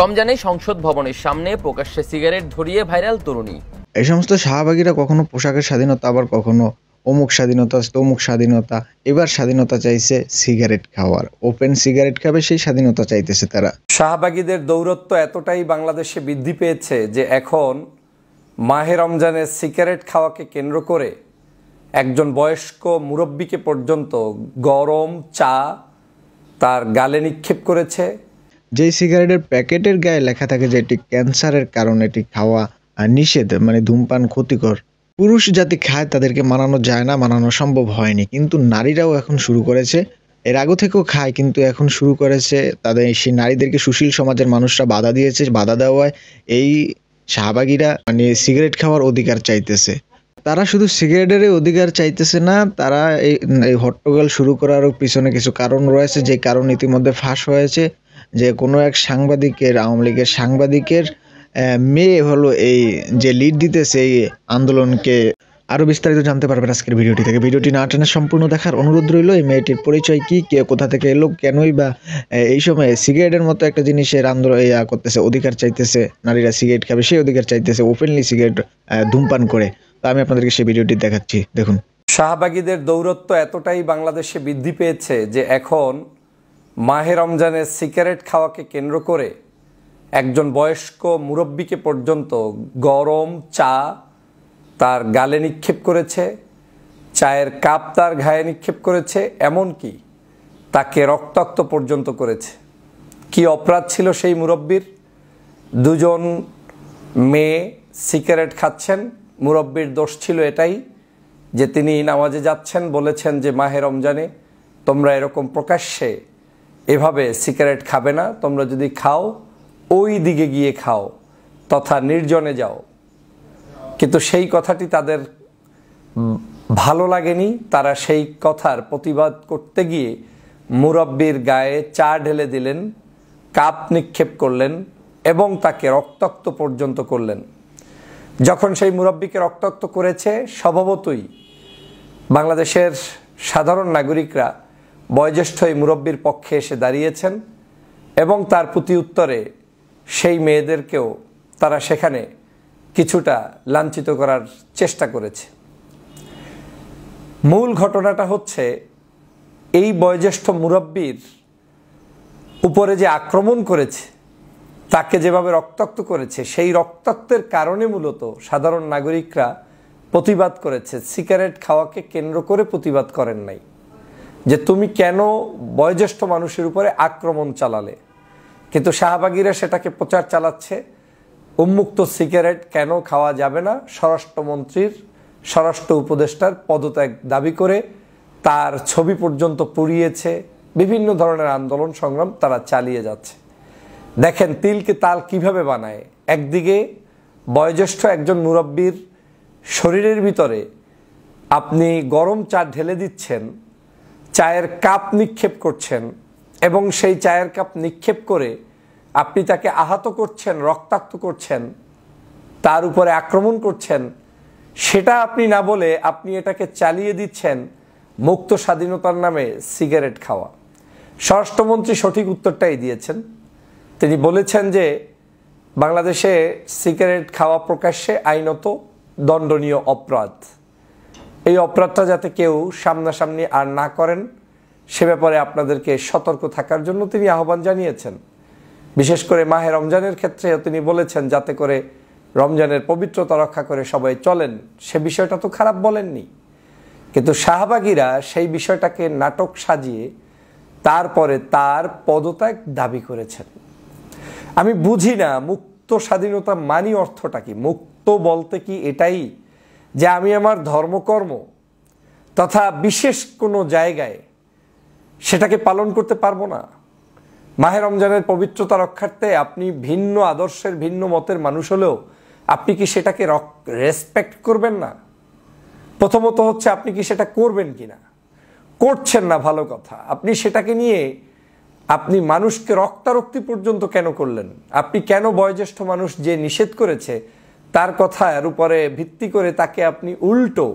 রমজানে সংসদ ভবনের সামনে প্রকাশ্যে সিগারেট ধরিয়ে ভাইরাল তরুণী। এই সমস্ত শাহবাগীরা কখনো পোশাকের স্বাধীনতা, আবার কখনো অমুক স্বাধীনতা তমুক স্বাধীনতা, এবার স্বাধীনতা চাইছে সিগারেট খাওয়ার। ওপেন সিগারেট খাবে সেই স্বাধীনতা চাইতেছে তারা। শাহবাগীদের দৌরত্ব এতটাই বাংলাদেশে বৃদ্ধি পেয়েছে যে এখন মাহে রমজানের সিগারেট খাওয়াকে কেন্দ্র করে একজন বয়স্ক মুরব্বীকে পর্যন্ত গরম চা তার গালে নিক্ষেপ করেছে। যেই সিগারেটের প্যাকেটের গায়ে লেখা থাকে যে এটি ক্যান্সারের কারণে এটি খাওয়া নিষেধ, মানে ধূমপান ক্ষতিকর। পুরুষ জাতি খায়, তাদেরকে মানানো যায় না, মানানো সম্ভব হয়নি, কিন্তু নারীরাও এখন শুরু করেছে। এর আগে থেকেও খায়, কিন্তু এখন শুরু করেছে। তাদের সেই নারীদেরকে সুশীল সমাজের মানুষরা বাধা দিয়েছে। বাধা দেওয়ায় এই শাহবাগীরা মানে সিগারেট খাওয়ার অধিকার চাইতেছে। তারা শুধু সিগারেটের অধিকার চাইতেছে না, তারা এই হট্টগোল শুরু করার পিছনে কিছু কারণ রয়েছে, যে কারণ ইতিমধ্যে ফাঁস হয়েছে। যে কোনো এক সাংবাদিকের, আওয়ামী লীগের সাংবাদিকের মেয়ে হলো এই যে লিড দিতেছে এই আন্দোলনকে। আরো বিস্তারিত জানতে পারবেন আজকের ভিডিওটি থেকে। ভিডিওটি না টেনে সম্পূর্ণ দেখার অনুরোধ রইল। এই মেয়েটির পরিচয় কি, কে কোথা থেকে এলো, কেনই বা এই সময়ে সিগারেটের মতো একটা জিনিসের আন্দোলন করতেছে, অধিকার চাইতেছে, নারীরা সিগারেট খাবে সেই অধিকার চাইতেছে, ওপেনলি সিগারেট ধূমপান করে। তো আমি আপনাদেরকে সেই ভিডিওটি দেখাচ্ছি, দেখুন। শাহবাগীদের দৌরত্ব এতটাই বাংলাদেশে বৃদ্ধি পেয়েছে যে এখন মাহে রমজানের সিগারেট খাওয়াকে কেন্দ্র করে একজন বয়স্ক মুরব্বীকে পর্যন্ত গরম চা তার গালে নিক্ষেপ করেছে, চায়ের কাপ তার ঘায়ে নিক্ষেপ করেছে, এমনকি তাকে রক্তাক্ত পর্যন্ত করেছে। কি অপরাধ ছিল সেই মুরব্বীর? দুজন মেয়ে সিগারেট খাচ্ছেন। মুরব্বীর দোষ ছিল এটাই যে তিনি নামাজে যাচ্ছেন, বলেছেন যে মাহে রমজানে তোমরা এরকম প্রকাশ্যে এভাবে সিগারেট খাবে না, তোমরা যদি খাও ওই দিকে গিয়ে খাও তথা নির্জনে যাও। কিন্তু সেই কথাটি তাদের ভালো লাগেনি। তারা সেই কথার প্রতিবাদ করতে গিয়ে মুরব্বীর গায়ে চা ঢেলে দিলেন, কাপ নিক্ষেপ করলেন এবং তাকে রক্তাক্ত পর্যন্ত করলেন। যখন সেই মুরব্বীকে রক্তাক্ত করেছে, স্বভাবতই বাংলাদেশের সাধারণ নাগরিকরা বয়োজ্যেষ্ঠ এই মুরব্বীর পক্ষে এসে দাঁড়িয়েছেন এবং তার প্রতি উত্তরে সেই মেয়েদেরকেও তারা সেখানে কিছুটা লাঞ্ছিত করার চেষ্টা করেছে। মূল ঘটনাটা হচ্ছে এই বয়োজ্যেষ্ঠ মুরব্বীর উপরে যে আক্রমণ করেছে, তাকে যেভাবে রক্তাক্ত করেছে, সেই রক্তাক্তের কারণে মূলত সাধারণ নাগরিকরা প্রতিবাদ করেছে। সিগারেট খাওয়াকে কেন্দ্র করে প্রতিবাদ করেন নাই যে তুমি কেন বয়োজ্যেষ্ঠ মানুষের উপরে আক্রমণ চালালে। কিন্তু শাহবাগীরা সেটাকে প্রচার চালাচ্ছে। উন্মুক্ত সিগারেট কেন খাওয়া যাবে না, স্বরাষ্ট্রমন্ত্রীর, স্বরাষ্ট্র উপদেষ্টার পদত্যাগ দাবি করে তার ছবি পর্যন্ত পুড়িয়েছে। বিভিন্ন ধরনের আন্দোলন সংগ্রাম তারা চালিয়ে যাচ্ছে। দেখেন তিলকে তাল কিভাবে বানায়। একদিকে বয়োজ্যেষ্ঠ একজন মুরব্বীর শরীরের ভিতরে আপনি গরম চা ঢেলে দিচ্ছেন, চায়ের কাপ নিক্ষেপ করছেন এবং সেই চায়ের কাপ নিক্ষেপ করে আপনি তাকে আহত করছেন, রক্তাক্ত করছেন, তার উপরে আক্রমণ করছেন। সেটা আপনি না বলে আপনি এটাকে চালিয়ে দিচ্ছেন মুক্ত স্বাধীনতার নামে সিগারেট খাওয়া। স্বরাষ্ট্রমন্ত্রী সঠিক উত্তরটাই দিয়েছেন। তিনি বলেছেন যে বাংলাদেশে সিগারেট খাওয়া প্রকাশ্যে আইনত দণ্ডনীয় অপরাধ। এই অপরাধটা যাতে কেউ সামনাসামনি আর না করেন সে ব্যাপারে আপনাদেরকে সতর্ক থাকার জন্য তিনি আহ্বান জানিয়েছেন। বিশেষ করে মাহে রমজানের ক্ষেত্রেও তিনি বলেছেন যাতে করে রমজানের পবিত্রতা রক্ষা করে সবাই চলেন। সে বিষয়টা তো খারাপ বলেননি, কিন্তু শাহবাগীরা সেই বিষয়টাকে নাটক সাজিয়ে তারপরে তার পদত্যাগ দাবি করেছেন। আমি বুঝি না মুক্ত স্বাধীনতা মানি অর্থটা কি। মুক্ত বলতে কি এটাই যে আমি আমার ধর্মকর্ম তথা বিশেষ কোনো জায়গায় সেটাকে পালন করতে পারবো না? মাহে রমজানের পবিত্রতা রক্ষার্থে আপনি ভিন্ন আদর্শের, ভিন্ন মতের মানুষ হলেও আপনি কি সেটাকে রেসপেক্ট করবেন না? প্রথমত হচ্ছে আপনি কি সেটা করবেন কিনা, করছেন না, ভালো কথা। আপনি সেটাকে নিয়ে আপনি মানুষকে রক্তারক্তি পর্যন্ত কেন করলেন? আপনি কেন বয়োজ্যেষ্ঠ মানুষ যে নিষেধ করেছে তার কথার উপরে ভিত্তি করে তাকে আপনি উল্টো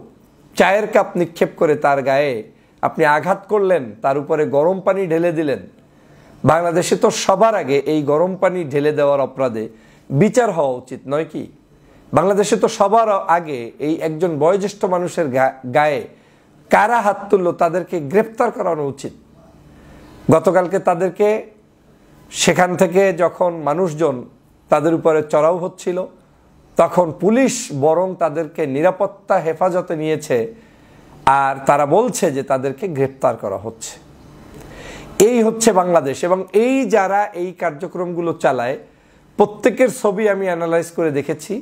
চায়ের কাপ নিক্ষেপ করে তার গায়ে আপনি আঘাত করলেন, তার উপরে গরম পানি ঢেলে দিলেন? বাংলাদেশে তো সবার আগে এই গরম পানি ঢেলে দেওয়ার অপরাধে বিচার হওয়া উচিত নয় কি? বাংলাদেশে তো সবার আগে এই একজন বয়োজ্যেষ্ঠ মানুষের গায়ে কারা হাত তুললো তাদেরকে গ্রেপ্তার করানো উচিত। গতকালকে তাদেরকে সেখান থেকে যখন মানুষজন তাদের উপরে চড়াও হচ্ছিল, তখন পুলিশ বরং তাদেরকে নিরাপত্তা হেফাজতে নিয়েছে, আর তারা বলছে যে তাদেরকে গ্রেপ্তার করা হচ্ছে। এই হচ্ছে বাংলাদেশ। এবং এই যারা এই কার্যক্রমগুলো চালায় প্রত্যেকের ছবি আমি অ্যানালাইজ করে দেখেছি,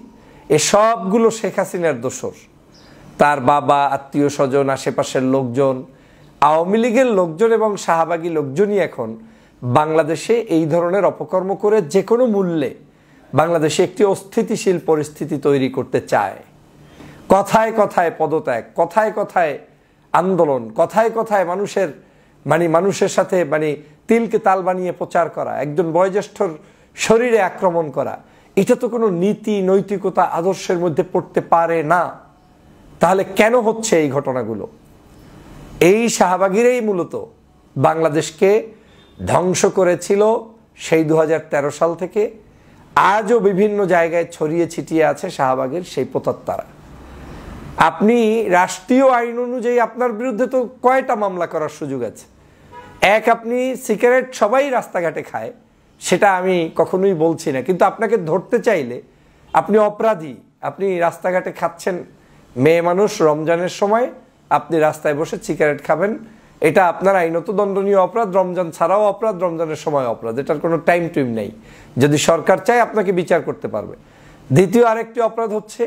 এ সবগুলো শেখ হাসিনার দোসর। তার বাবা, আত্মীয় স্বজন, আশেপাশের লোকজন, আওয়ামী লীগের লোকজন এবং শাহবাগী লোকজনই এখন বাংলাদেশে এই ধরনের অপকর্ম করে যে কোনো মূল্যে বাংলাদেশে একটি অস্থিতিশীল পরিস্থিতি তৈরি করতে চায়। কথায় কথায় পদত্যাগ, কথায় কথায় আন্দোলন, কথায় কথায় মানুষের সাথে তিলকে তাল বানিয়ে প্রচার করা, একজন বয়োজ্যেষ্ঠর শরীরে আক্রমণ করা, এটা তো কোনো নীতি, নৈতিকতা, আদর্শের মধ্যে পড়তে পারে না। তাহলে কেন হচ্ছে এই ঘটনাগুলো? এই শাহবাগীরাই মূলত বাংলাদেশকে ধ্বংস করেছিল সেই 2013 সাল থেকে। আজও বিভিন্ন জায়গায় ছড়িয়ে ছিটিয়ে আছে শাহবাগের সেই প্রতাত্মারা। আপনি রাষ্ট্রীয় আইন অনুযায়ী আপনার বিরুদ্ধে তো কয়টা মামলা করার সুযোগ আছে? আপনি সিগারেট সবাই রাস্তাঘাটে খায়, সেটা আমি কখনোই বলছি না, কিন্তু আপনাকে ধরতে চাইলে আপনি অপরাধী। আপনি রাস্তাঘাটে খাচ্ছেন, মেয়ে মানুষ রমজানের সময় আপনি রাস্তায় বসে সিগারেট খাবেন, এটা আপনার আইনত দণ্ডনীয় অপরাধ। রমজান ছাড়াও অপরাধ, রমজানের সময় অপরাধ, এটার কোনো টাইম টুইম নেই। যদি সরকার চায় আপনাকে বিচার করতে পারবে। দ্বিতীয় আরেকটি অপরাধ হচ্ছে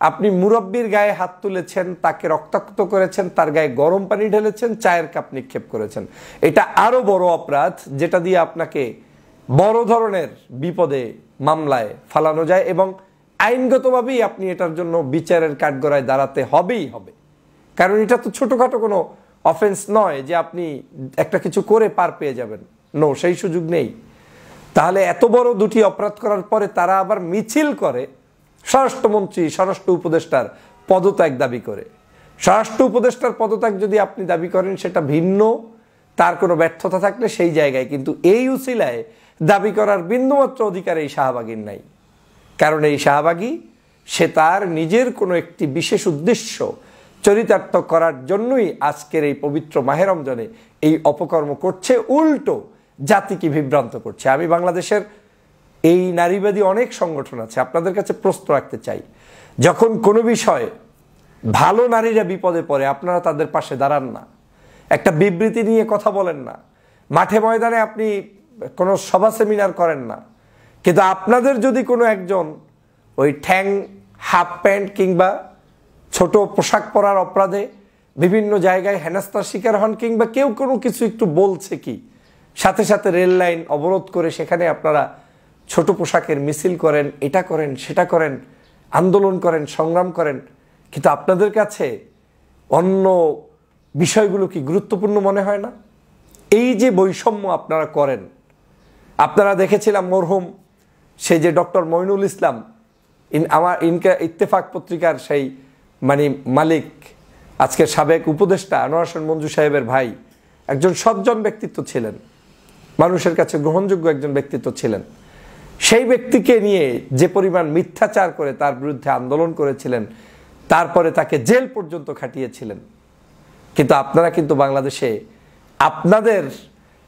আপনি মুরব্বীর গায়ে হাত তুলেছেন, তাকে রক্তাক্ত করেছেন, তার গায়ে গরম পানি ঢেলেছেন, চায়ের কাপ নিক্ষেপ করেছেন। এটা আরো বড় অপরাধ, যেটা দিয়ে আপনাকে বড় ধরনের বিপদে, মামলায় ফালানো যায় এবং আইনগতভাবেই আপনি এটার জন্য বিচারের কাঠগড়ায় দাঁড়াতে হবেই হবে। কারণ এটা তো ছোটখাটো কোনো অফেন্স নয় যে আপনি একটা কিছু করে পার পেয়ে যাবেন। নো, সেই সুযোগ নেই। তাহলে এত বড় দুটি অপরাধ করার পরে তারা আবার মিছিল করে স্বরাষ্ট্রমন্ত্রী, স্বরাষ্ট্র উপদেষ্টার পদত্যাগ দাবি করে। স্বরাষ্ট্র উপদেষ্টার পদত্যাগ যদি আপনি দাবি করেন সেটা ভিন্ন, তার কোনো ব্যর্থতা থাকলে সেই জায়গায়, কিন্তু এই উসিলায় দাবি করার বিন্দুমাত্র অধিকার এই শাহবাগীর নাই। কারণ এই শাহবাগী সে তার নিজের কোনো একটি বিশেষ উদ্দেশ্য চরিতার্থ করার জন্যই আজকের এই পবিত্র মাহে রমজানে এই অপকর্ম করছে, উল্টো জাতিকে বিভ্রান্ত করছে। আমি বাংলাদেশের এই নারীবাদী অনেক সংগঠন আছে, আপনাদের কাছে প্রশ্ন রাখতে চাই, যখন কোনো বিষয়ে ভালো নারীরা বিপদে পড়ে আপনারা তাদের পাশে দাঁড়ান না, একটা বিবৃতি নিয়ে কথা বলেন না, মাঠে ময়দানে আপনি কোনো সভা সেমিনার করেন না, কিন্তু আপনাদের যদি কোনো একজন ওই ঠ্যাং, হাফ প্যান্ট কিংবা ছোট পোশাক পরার অপরাধে বিভিন্ন জায়গায় হেনস্থার শিকার হন, কিংবা কেউ কোনো কিছু একটু বলছে কি, সাথে সাথে রেল লাইন অবরোধ করে সেখানে আপনারা ছোট পোশাকের মিছিল করেন, এটা করেন, সেটা করেন, আন্দোলন করেন, সংগ্রাম করেন, কিন্তু আপনাদের কাছে অন্য বিষয়গুলো কি গুরুত্বপূর্ণ মনে হয় না? এই যে বৈষম্য আপনারা করেন, আপনারা দেখেছিলাম মরহুম সেই যে ডক্টর মইনুল ইসলাম, আমার ইত্তেফাক পত্রিকার সেই মালিক, আজকের সাবেক উপদেষ্টা আনোয়ার হোসেন মঞ্জু সাহেবের ভাই, একজন সজ্জন ব্যক্তিত্ব ছিলেন, মানুষের কাছে গ্রহণযোগ্য একজন ব্যক্তিত্ব ছিলেন। সেই ব্যক্তিকে নিয়ে যে পরিমাণ মিথ্যাচার করে তার বিরুদ্ধে আন্দোলন করেছিলেন, তারপরে তাকে জেল পর্যন্ত খাটিয়েছিলেন। কিন্তু আপনারা কিন্তু বাংলাদেশে আপনাদের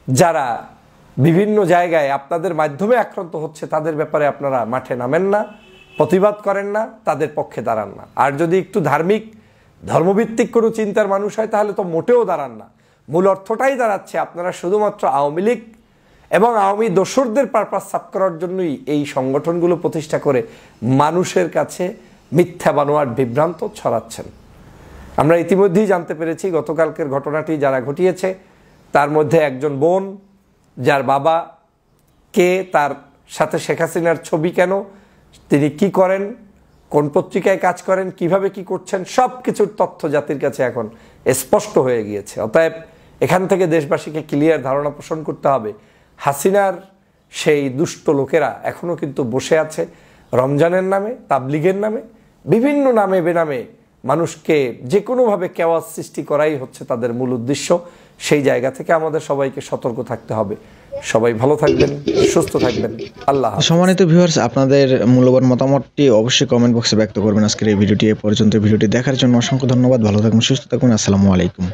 যারা বিভিন্ন জায়গায় আপনাদের মাধ্যমে আক্রান্ত হচ্ছে তাদের ব্যাপারে আপনারা মাঠে নামেন না, প্রতিবাদ করেন না, তাদের পক্ষে দাঁড়ান না। আর যদি একটু ধার্মিক, ধর্মভিত্তিক কোনো চিন্তার মানুষ হয় তাহলে তো মোটেও দাঁড়ান না। মূল অর্থটাই দাঁড়াচ্ছে আপনারা শুধুমাত্র আওয়ামী লীগ এবং আওয়ামী দোসরদের পারপাস সাফ করার জন্যই এই সংগঠনগুলো প্রতিষ্ঠা করে মানুষের কাছে মিথ্যা বানোয়াট বিভ্রান্ত ছড়াচ্ছেন। আমরা ইতিমধ্যেই জানতে পেরেছি গতকালকের ঘটনাটি যারা ঘটিয়েছে তার মধ্যে একজন বোন, যার বাবা কে, তার সাথে শেখ হাসিনার ছবি কেন, তিনি কি করেন, কোন পত্রিকায় কাজ করেন, কিভাবে কি করছেন, সব কিছুর তথ্য জাতির কাছে এখন স্পষ্ট হয়ে গিয়েছে। অতএব এখান থেকে দেশবাসীকে ক্লিয়ার ধারণা পোষণ করতে হবে, হাসিনার সেই দুষ্ট লোকেরা এখনো কিন্তু বসে আছে রমজানের নামে, তাবলিগের নামে, বিভিন্ন নামে বেনামে মানুষকে যে কোনোভাবে কেওয়াজ সৃষ্টি করাই হচ্ছে তাদের মূল উদ্দেশ্য। সেই জায়গা থেকে আমাদের সবাইকে সতর্ক থাকতে হবে। সবাই ভালো থাকবেন, সুস্থ থাকবেন। আল্লাহ হাফেজ। সম্মানিত ভিউয়ার্স, আপনাদের মূল্যবান মতামতটি অবশ্যই কমেন্ট বক্সে ব্যক্ত করবেন। আজকের এই ভিডিওটি এ পর্যন্ত। ভিডিওটি দেখার জন্য অসংখ্য ধন্যবাদ। ভালো থাকুন, সুস্থ থাকুন। আসসালামু আলাইকুম।